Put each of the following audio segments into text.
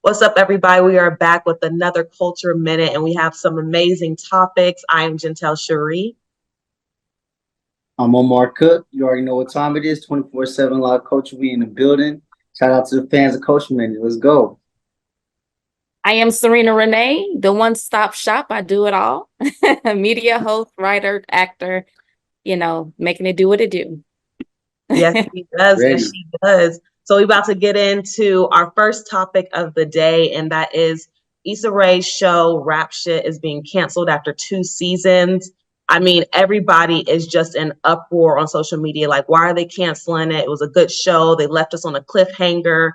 What's up, everybody? We are back with another Culture Minute, and we have some amazing topics. I am Gentel Sharrie. I'm Omar Cook. You already know what time it is. 24/7 live culture. We in the building. Shout out to the fans of Culture Minute. Let's go. I am Sarina Renee, the one-stop shop. I do it all. Media host, writer, actor, making it do what it do. Yes, she does. Yes, Ready. she does. So we're about to get into our first topic of the day, and that is Issa Rae's show Rap Shit is being canceled after 2 seasons. I mean, everybody is just in uproar on social media. Like, why are they canceling it? It was a good show. They left us on a cliffhanger.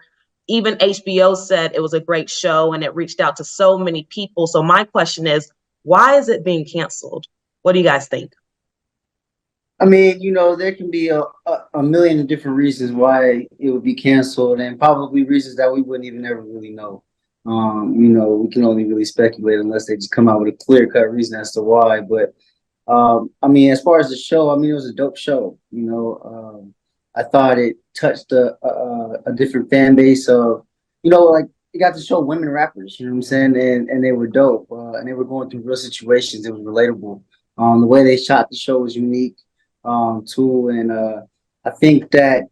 Even HBO said it was a great show and it reached out to so many people. So my question is, why is it being canceled? What do you guys think? I mean, there can be a million of different reasons why it would be canceled, and probably reasons that we wouldn't even ever really know. We can only really speculate unless they just come out with a clear cut reason as to why. But I mean, as far as the show, I mean, it was a dope show. I thought it touched a different fan base of, like it got to show women rappers. You know what I'm saying? And they were dope, and they were going through real situations. It was relatable. The way they shot the show was unique, too, and I think that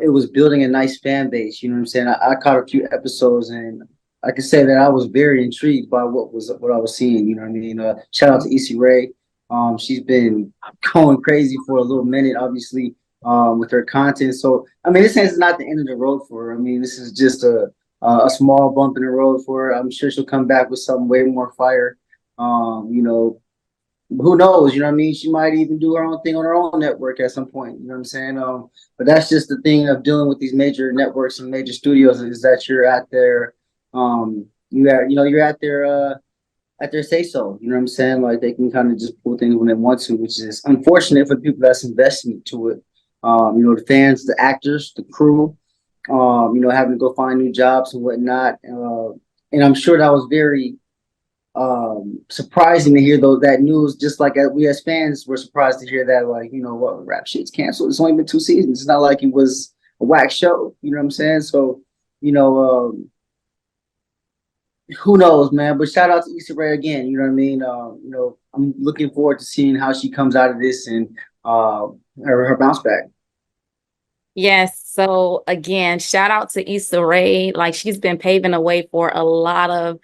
it was building a nice fan base. You know what I'm saying? I caught a few episodes, and I can say that I was very intrigued by what I was seeing. You know what I mean? Shout out to Issa Rae. She's been going crazy for a little minute, obviously, with her content. So, I mean, this is not the end of the road for her. I mean, this is just a small bump in the road for her. I'm sure she'll come back with something way more fire. Who knows? You know what I mean? She might even do her own thing on her own network at some point. You know what I'm saying? But that's just the thing of dealing with these major networks and major studios is that you're at their, you're at their say so. You know what I'm saying? Like they can kind of just pull things when they want to, which is unfortunate for the people that's invested to it. The fans, the actors, the crew, having to go find new jobs and whatnot. And I'm sure that was very surprising to hear though that news, just like we as fans were surprised to hear that, like, what, Rap Shit's canceled. It's only been 2 seasons. It's not like it was a whack show. You know what I'm saying? So, you know, who knows, man? But shout out to Issa Rae again. You know what I mean? I'm looking forward to seeing how she comes out of this and her bounce back. Yes. So again, shout out to Issa Rae. Like she's been paving the way for a lot of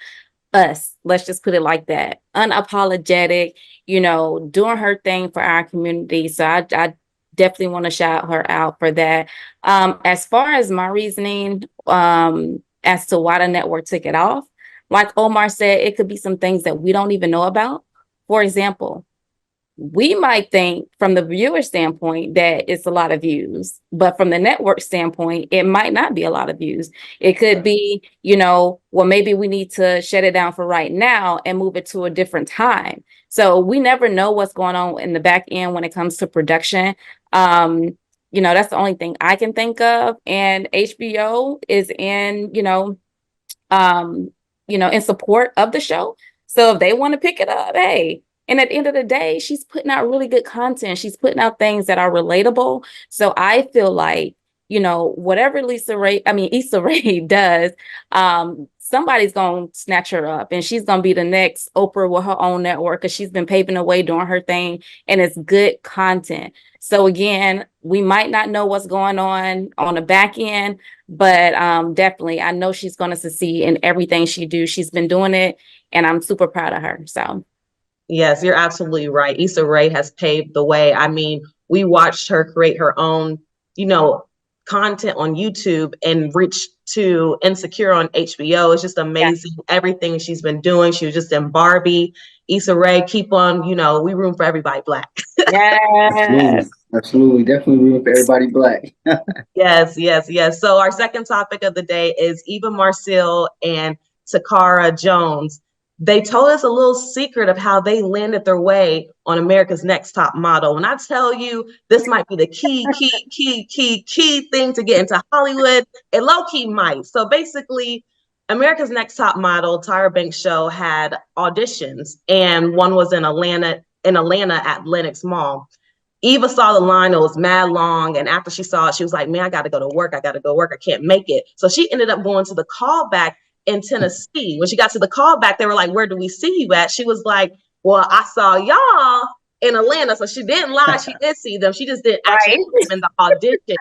us. Let's just put it like that. Unapologetic, doing her thing for our community. So I definitely want to shout her out for that. As far as my reasoning, as to why the network took it off, like Omar said, it could be some things that we don't even know about. For example, we might think from the viewer standpoint that it's a lot of views, but from the network standpoint, it might not be a lot of views. It could be, well, maybe we need to shut it down for right now and move it to a different time. So we never know what's going on in the back end when it comes to production. That's the only thing I can think of. And HBO is in support of the show. So if they want to pick it up, hey. And at the end of the day, she's putting out really good content. She's putting out things that are relatable. So I feel like, whatever Issa Rae does, somebody's going to snatch her up and she's going to be the next Oprah with her own network because she's been paving the way doing her thing and it's good content. So again, we might not know what's going on the back end, but definitely I know she's going to succeed in everything she do. She's been doing it and I'm super proud of her. So. Yes, you're absolutely right. Issa Rae has paved the way. I mean, we watched her create her own, content on YouTube and reach to Insecure on HBO. It's just amazing. Yeah. Everything she's been doing. She was just in Barbie. Issa Rae, keep on, we room for everybody Black. Yes. Absolutely. Definitely room for everybody Black. Yes. So our second topic of the day is Eva Marcille and Takara Jones. They told us a little secret of how they landed their way on America's Next Top Model. When I tell you this might be the key thing to get into Hollywood, it low-key might. So basically, America's Next Top Model, Tyra Banks' show, had auditions, and one was in Atlanta at Lenox Mall. Eva saw the line, it was mad long, and after she saw it, she was like, man, I gotta go to work, I can't make it. So she ended up going to the callback in Tennessee. When she got to the callback, they were like, "Where do we see you at?" She was like, "Well, I saw y'all in Atlanta." So she didn't lie. She did see them. She just didn't actually see them in the audition.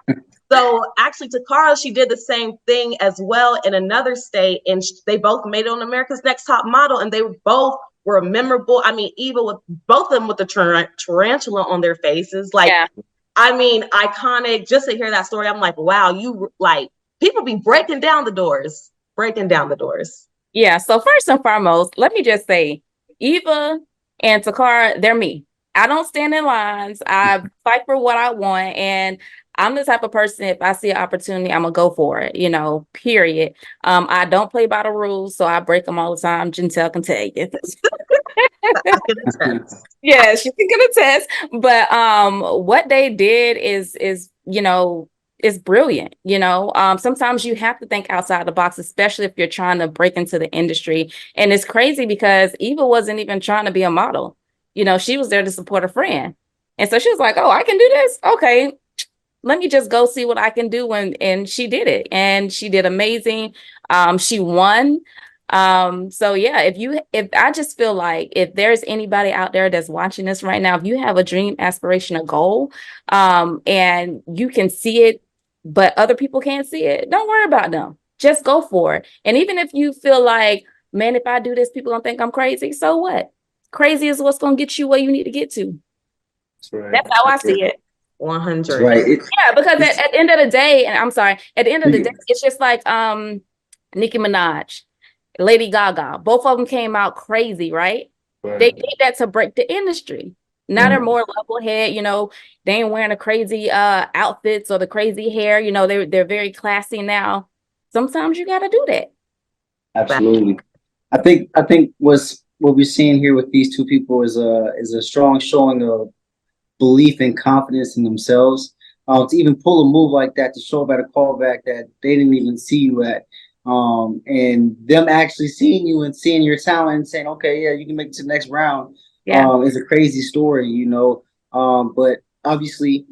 So actually, Takara, she did the same thing as well in another state, and they both made it on America's Next Top Model, and they both were memorable. I mean, Eva with both of them with the tarantula on their faces, like, Yeah. I mean, iconic. Just to hear that story, I'm like, wow, you like people be breaking down the doors, breaking down the doors. Yeah. So first and foremost, let me just say, Eva and Takara, they're me. I don't stand in lines. I fight for what I want. And I'm the type of person, if I see an opportunity, I'm gonna go for it, period. I don't play by the rules, so I break them all the time. Gentel can tell you. Yeah, she can get a test. But what they did is is brilliant. Sometimes you have to think outside the box, especially if you're trying to break into the industry. And it's crazy because Eva wasn't even trying to be a model. She was there to support a friend. And so she was like, "Oh, I can do this. Okay, let me just go see what I can do." And she did it. And she did amazing. She won. So yeah, if I just feel like if there's anybody out there that's watching this right now, if you have a dream, aspiration, a goal, and you can see it, but other people can't see it, don't worry about them. Just go for it. And even if you feel like, man, if I do this, people gonna think I'm crazy. So what? Crazy is what's gonna get you where you need to get to. That's right. That's how I see it. 100. Right. Yeah, because at the end of the day, and I'm sorry, at the end of the day, it's just like Nicki Minaj, Lady Gaga, both of them came out crazy, right? They did that to break the industry. Now they're more level head, they ain't wearing the crazy outfits or the crazy hair, they're very classy now. Sometimes you gotta do that. Absolutely. I think what we're seeing here with these two people is a strong showing of belief and confidence in themselves. To even pull a move like that, to show up at a callback that they didn't even see you at, and them actually seeing you and seeing your talent and saying, "Okay, yeah, you can make it to the next round," is a crazy story. But obviously,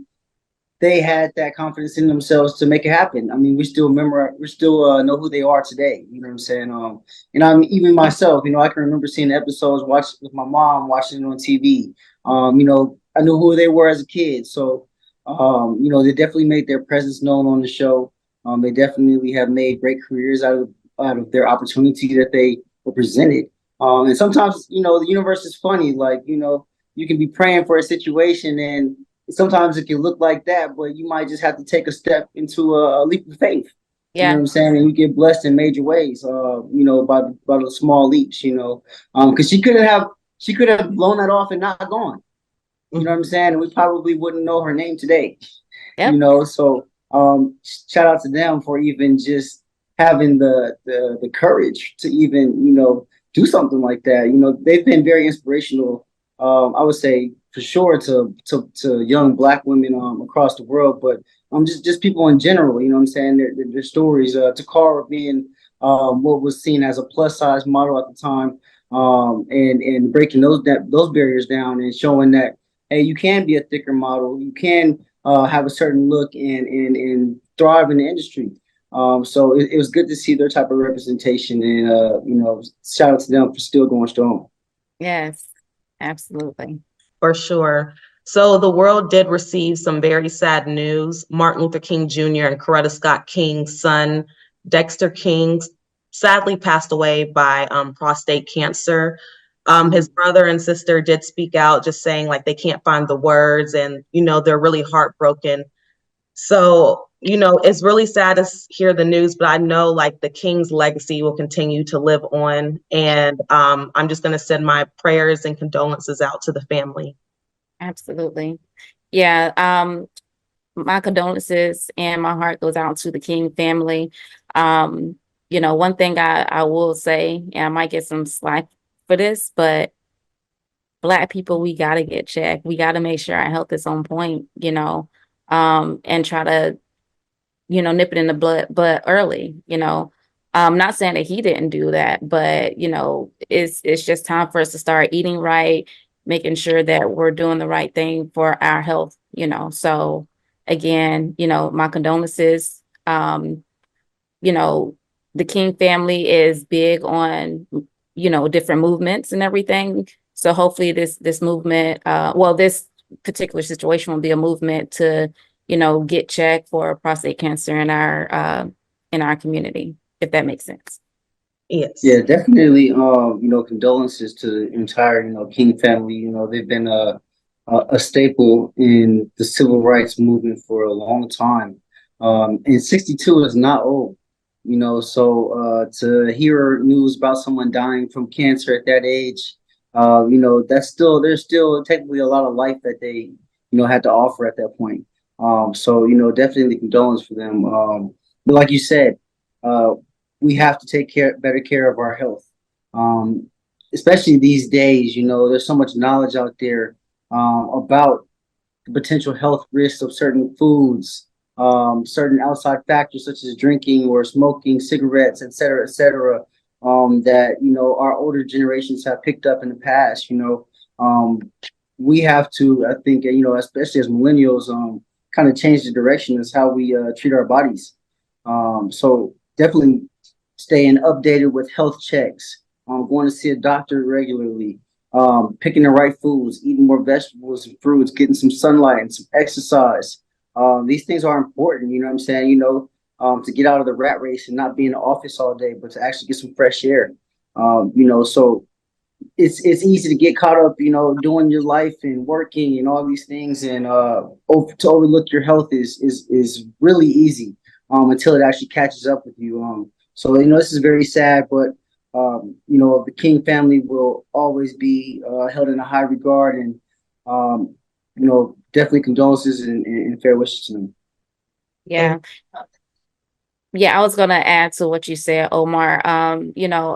they had that confidence in themselves to make it happen. I mean, we still know who they are today. You know what I'm saying? And I'm even myself. I can remember seeing episodes, watch with my mom, watching it on TV. I knew who they were as a kid, so they definitely made their presence known on the show. They definitely have made great careers out of their opportunity that they were presented. And sometimes, the universe is funny. Like, you can be praying for a situation, and sometimes it can look like that, but you might just have to take a step into a leap of faith. You know what I'm saying? And you get blessed in major ways, by the small leaps, because she could have blown that off and not gone. You know what I'm saying? And we probably wouldn't know her name today. Yep. So shout out to them for even just having the courage to even, do something like that. They've been very inspirational, I would say for sure to young Black women across the world, but just people in general, you know what I'm saying? Their stories, Takara being what was seen as a plus size model at the time, and breaking those barriers down and showing that, hey, you can be a thicker model, you can have a certain look and thrive in the industry. So it was good to see their type of representation, and shout out to them for still going strong. Yes, absolutely. For sure. So the world did receive some very sad news. Martin Luther King Jr. and Coretta Scott King's son, Dexter King, sadly passed away by prostate cancer. His brother and sister did speak out, just saying like they can't find the words, and they're really heartbroken. So it's really sad to hear the news, but I know like the King's legacy will continue to live on, and I'm just going to send my prayers and condolences out to the family. Absolutely. Yeah. My condolences and my heart goes out to the King family. One thing I will say, and I might get some slack for this, but Black people, we got to get checked. We got to make sure our health is on point, and try to, nip it in the but early, I'm not saying that he didn't do that, but, it's just time for us to start eating right, making sure that we're doing the right thing for our health, So again, my condolences, the King family is big on, different movements and everything. So hopefully this movement, this particular situation will be a movement to, get checked for prostate cancer in our community, if that makes sense. Yes. Yeah, definitely. Condolences to the entire, King family. They've been a staple in the civil rights movement for a long time. And 62 is not old, so to hear news about someone dying from cancer at that age, there's still technically a lot of life that they, had to offer at that point. Definitely condolence for them. But like you said, uh, we have to take better care of our health. Especially these days, there's so much knowledge out there about the potential health risks of certain foods, certain outside factors such as drinking or smoking, cigarettes, et cetera, that our older generations have picked up in the past. We have to, I think, especially as millennials, kind of change the direction as how we treat our bodies. So definitely staying updated with health checks, going to see a doctor regularly, picking the right foods, eating more vegetables and fruits, getting some sunlight and some exercise. These things are important, you know what I'm saying? To get out of the rat race and not be in the office all day, but to actually get some fresh air. So it's easy to get caught up, doing your life and working and all these things, and to overlook your health is really easy until it actually catches up with you. So this is very sad, but the King family will always be held in a high regard, and definitely condolences and fair wishes to them. Yeah. Yeah, I was gonna add to what you said, Omar. A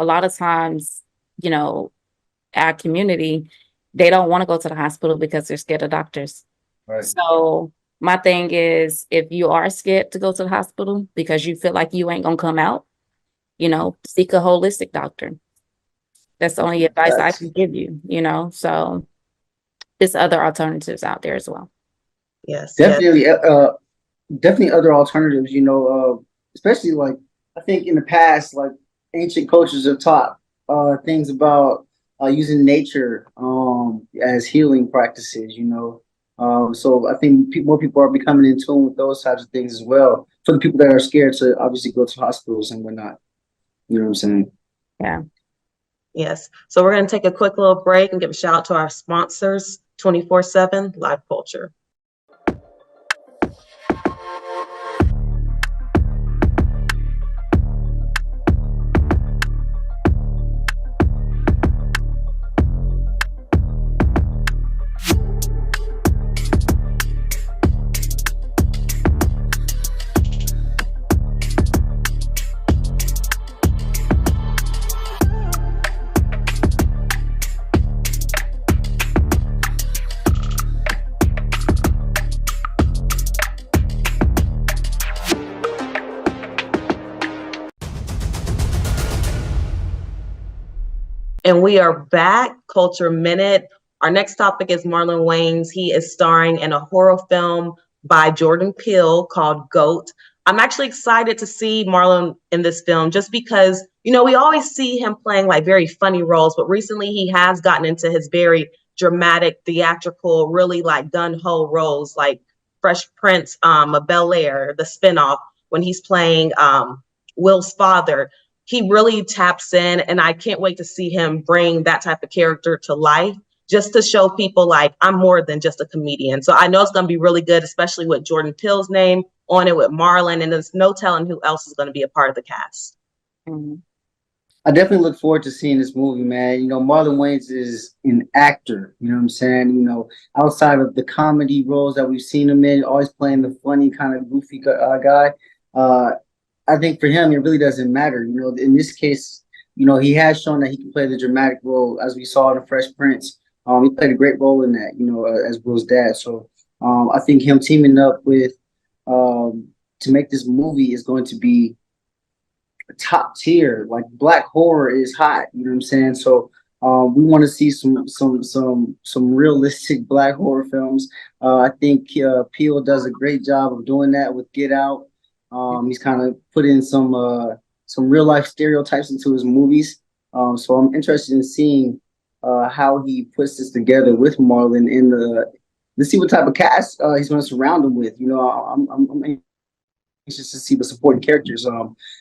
lot of times, our community, they don't want to go to the hospital because they're scared of doctors. Right. So my thing is, if you are scared to go to the hospital because you feel like you ain't gonna come out, seek a holistic doctor. That's the only advice I can give you, so there's other alternatives out there as well. Yes. Definitely, definitely other alternatives, especially like I think in the past, like ancient cultures have taught things about using nature as healing practices, so I think more people are becoming in tune with those types of things as well, for the people that are scared to obviously go to hospitals and whatnot. You know what I'm saying? Yeah. Yes. So we're going to take a quick little break and give a shout out to our sponsors, 24/7 Live Culture. And we are back, Culture Minute. Our next topic is Marlon Wayans. He is starring in a horror film by Jordan Peele called GOAT. I'm actually excited to see Marlon in this film just because, we always see him playing like very funny roles, but recently he has gotten into his very dramatic, theatrical, really like gun-ho roles like Fresh Prince of Bel-Air, the spinoff, when he's playing Will's father. He really taps in, and I can't wait to see him bring that type of character to life, just to show people like I'm more than just a comedian. So I know it's going to be really good, especially with Jordan Peele's name on it with Marlon, and there's no telling who else is going to be a part of the cast. Mm-hmm. I definitely look forward to seeing this movie, man. Marlon Wayans is an actor, you know what I'm saying? Outside of the comedy roles that we've seen him in, always playing the funny kind of goofy guy. I think for him, it really doesn't matter. In this case, he has shown that he can play the dramatic role, as we saw in The Fresh Prince. He played a great role in that, as Will's dad. So I think him teaming up with to make this movie is going to be top tier. Like black horror is hot, you know what I'm saying? So we want to see some realistic black horror films. I think Peele does a great job of doing that with Get Out. He's kind of put in some some real life stereotypes into his movies. So I'm interested in seeing how he puts this together with Marlon in the. Let's see what type of cast he's going to surround him with. You know, I'm anxious to see the supporting characters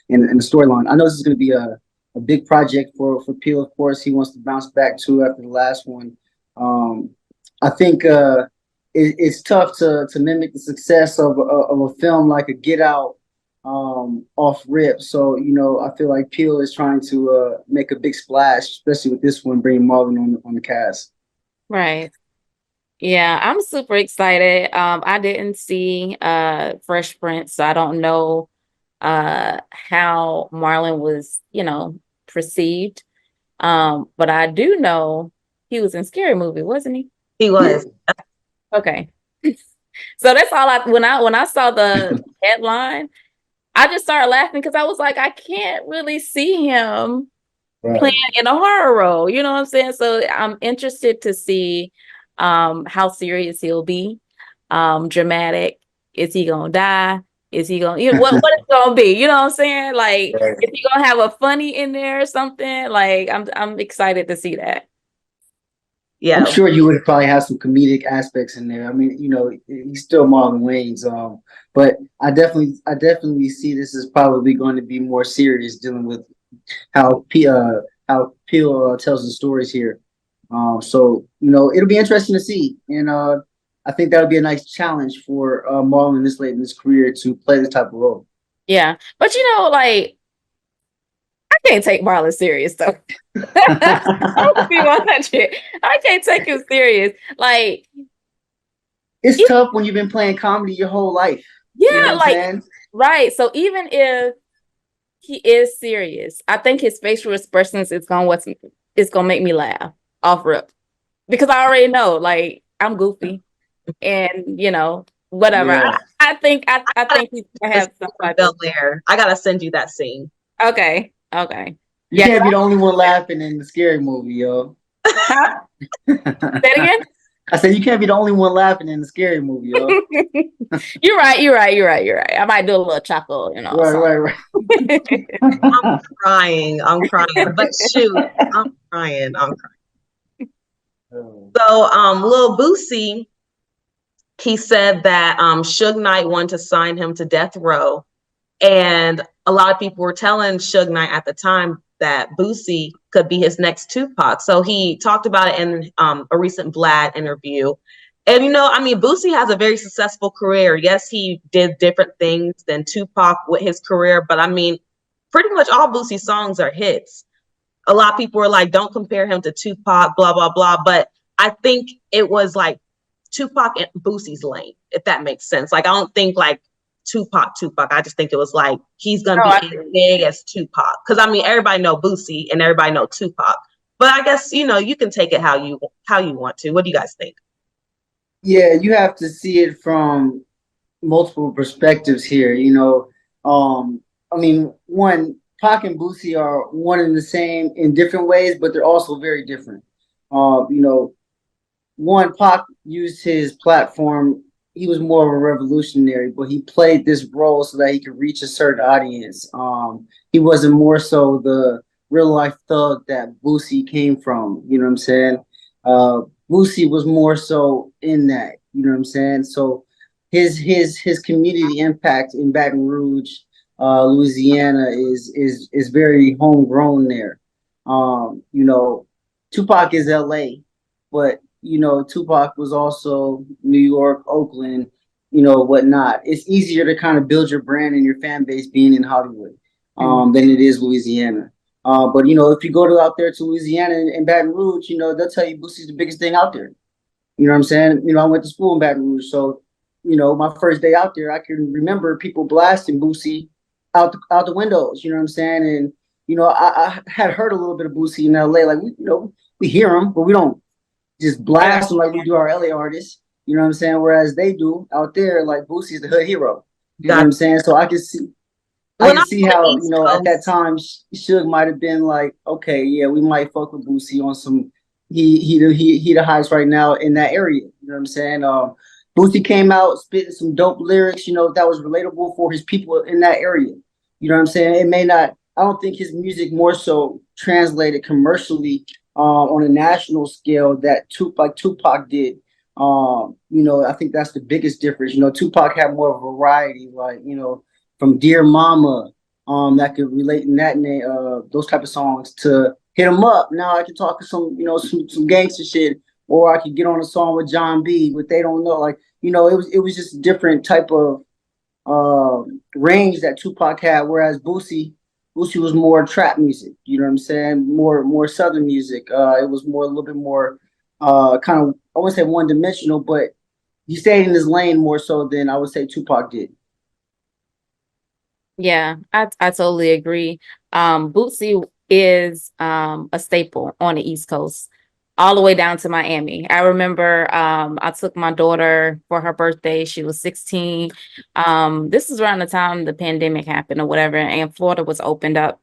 in the storyline. I know this is going to be a big project for Peele. Of course, he wants to bounce back too after the last one. I think it's tough to mimic the success of a film like a Get Out off rip. So you know, I feel like Peele is trying to make a big splash, especially with this one, bringing Marlon on the cast. Right. Yeah, I'm super excited. I didn't see Fresh Prince, so I don't know how Marlon was, you know, perceived. But I do know he was in Scary Movie, wasn't he? He was. Okay. So that's all when I saw the headline, I just started laughing because I was like, I can't really see him playing in a horror role. You know what I'm saying? So I'm interested to see how serious he'll be. Dramatic. Is he gonna die? Is he gonna, you know, what it's gonna be? You know what I'm saying? Like, Right. is he gonna have a funny in there or something? Like, I'm excited to see that. Yeah. I'm sure you would probably have some comedic aspects in there. I mean, you know, he's still Marlon Wayans, but I definitely see this as probably going to be more serious, dealing with how Peele tells the stories here. So you know, it'll be interesting to see, and I think that'll be a nice challenge for Marlon this late in his career to play this type of role. Yeah, but you know, like, I can't take Marlon serious though. I'll be 100. I can't take him serious. Like, It's tough when you've been playing comedy your whole life. yeah, You know what I'm like, saying? right. So even if he is serious, I think his facial expressions is gonna make me laugh off rip, because I already know, like, I'm goofy, and you know, whatever. Yeah. I think he's gonna have stuff like that. Bel Air. I gotta send you that scene. Okay. You Yeah. can't be the only one laughing in the Scary Movie, yo. Huh? Say it again. I said you can't be the only one laughing in the Scary Movie, yo. You're right. I might do a little chuckle, you know. Right. I'm crying. But shoot, I'm crying. So Lil Boosie, he said that Suge Knight wanted to sign him to death row. And a lot of people were telling Suge Knight at the time that Boosie could be his next Tupac. So he talked about it in a recent Vlad interview. And, you know, I mean, Boosie has a very successful career. Yes, he did different things than Tupac with his career, but I mean, pretty much all Boosie's songs are hits. A lot of people were like, don't compare him to Tupac, blah, blah, blah. But I think it was like Tupac and Boosie's lane, if that makes sense. Like, I don't think like Tupac. I just think it was like, he's going to be as big as Tupac. Because I mean, everybody know Boosie and everybody know Tupac. But I guess, you know, you can take it how you want to. What do you guys think? Yeah, you have to see it from multiple perspectives here. You know, I mean, one, Pac and Boosie are one and the same in different ways, but they're also very different. You know, one, Pac used his platform. He was more of a revolutionary, but he played this role so that he could reach a certain audience. He wasn't more so the real life thug that Boosie came from. You know what I'm saying? Boosie was more so in that. You know what I'm saying? So his community impact in Baton Rouge, Louisiana, is very homegrown there. You know, Tupac is L.A., but you know, Tupac was also New York, Oakland, you know, whatnot. It's easier to kind of build your brand and your fan base being in Hollywood than it is Louisiana. But you know, if you go out there to Louisiana and Baton Rouge, you know, they'll tell you Boosie's the biggest thing out there. You know what I'm saying? You know, I went to school in Baton Rouge, so you know, my first day out there, I can remember people blasting Boosie out the windows. You know what I'm saying? And you know, I had heard a little bit of Boosie in LA. Like, you know, we hear him, but we don't just blast them like we do our LA artists. You know what I'm saying? Whereas they do out there, like Boosie's the hood hero. You know what I'm saying? So I can see how, you know, at that time Suge might have been like, okay, yeah, we might fuck with Boosie on some he the highest right now in that area. You know what I'm saying? Boosie came out spitting some dope lyrics, you know, that was relatable for his people in that area. You know what I'm saying? It may not, I don't think his music more so translated commercially on a national scale that Tupac did. You know, I think that's the biggest difference. You know, Tupac had more variety, like, you know, from Dear Mama, that could relate in that name, those type of songs, to Hit 'Em Up. Now I can talk to some, you know, some gangster shit, or I could get on a song with John B, but they don't know. Like, you know, it was just a different type of range that Tupac had, whereas Boosie was more trap music. You know what I'm saying? More southern music. It was more a little bit more kind of, I wouldn't say one dimensional, but he stayed in his lane more so than I would say Tupac did. Yeah, I totally agree. Bootsy is a staple on the East Coast, all the way down to Miami. I remember I took my daughter for her birthday. She was 16. This is around the time the pandemic happened or whatever, and Florida was opened up.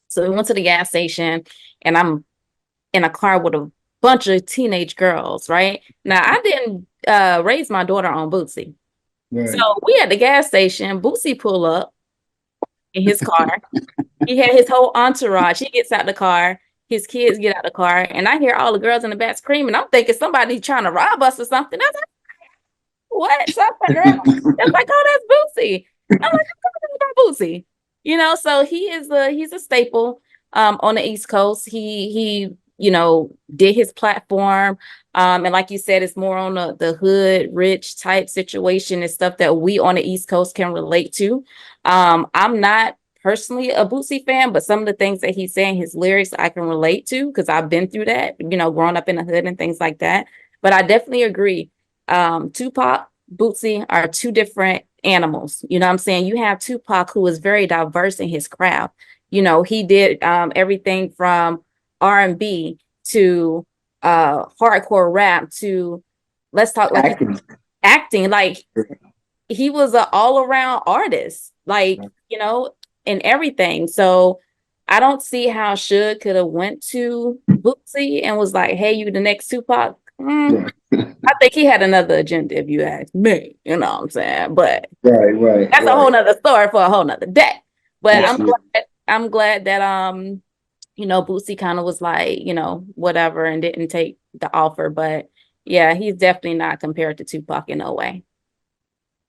So we went to the gas station, and I'm in a car with a bunch of teenage girls, right? Now, I didn't raise my daughter on Bootsy. Right. So we at the gas station, Bootsy pull up in his car. He had his whole entourage. He gets out the car. His kids get out the car, and I hear all the girls in the back screaming. I'm thinking somebody trying to rob us or something. I was like, what? So I turned around. It's like, oh, that's Bootsy. I'm like, I'm talking about Bootsy. You know, so he's a staple on the East Coast. He you know, did his platform. And like you said, it's more on the hood, rich type situation and stuff that we on the East Coast can relate to. I'm not personally a Bootsy fan, but some of the things that he's saying, his lyrics, I can relate to because I've been through that, you know, growing up in the hood and things like that. But I definitely agree. Tupac, Bootsy are two different animals. You know what I'm saying? You have Tupac, who is very diverse in his craft. You know, he did everything from R&B to hardcore rap to, let's talk like acting. Like, he was an all-around artist, like, you know, and everything. So I don't see how Suge could have went to Bootsy and was like, hey, you the next Tupac. I think he had another agenda, if you ask me. You know what I'm saying? But that's a whole nother story for a whole nother day. But I'm glad that you know, Bootsy kind of was like, you know, whatever, and didn't take the offer. But yeah, he's definitely not compared to Tupac in no way.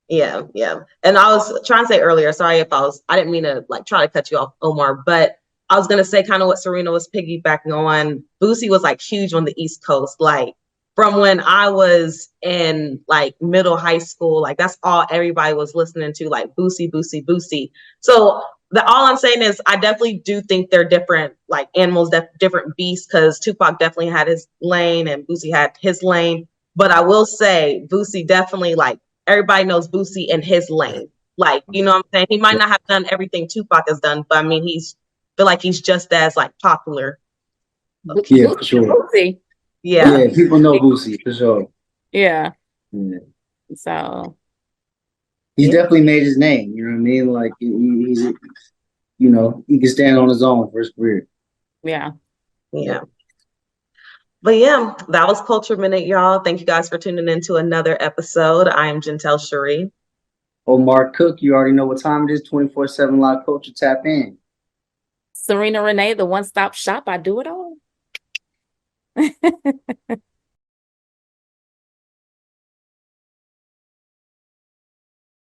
Yeah, yeah. And I was trying to say earlier, sorry if I didn't mean to like try to cut you off, Omar, but I was gonna say kind of what Sarina was piggybacking on. Boosie was like huge on the East Coast, like from when I was in like middle high school, like that's all everybody was listening to, like Boosie, Boosie, Boosie. So all I'm saying is I definitely do think they're different, like animals, different beasts, because Tupac definitely had his lane and Boosie had his lane. But I will say Boosie definitely, like, everybody knows Boosie in his lane. Like, you know what I'm saying? He might not have done everything Tupac has done, but I mean, feel like he's just as like popular. Yeah, for sure. Boosie. Yeah, people know Boosie for sure. Yeah. So he's definitely made his name. You know what I mean? Like he's, you know, he can stand on his own for his career. Yeah. But yeah, that was Culture Minute, y'all. Thank you guys for tuning in to another episode. I am Gentel Sharrie. Omar Cook, you already know what time it is. 24/7 Live Culture. Tap in. Sarina Renee, the one-stop shop. I do it all.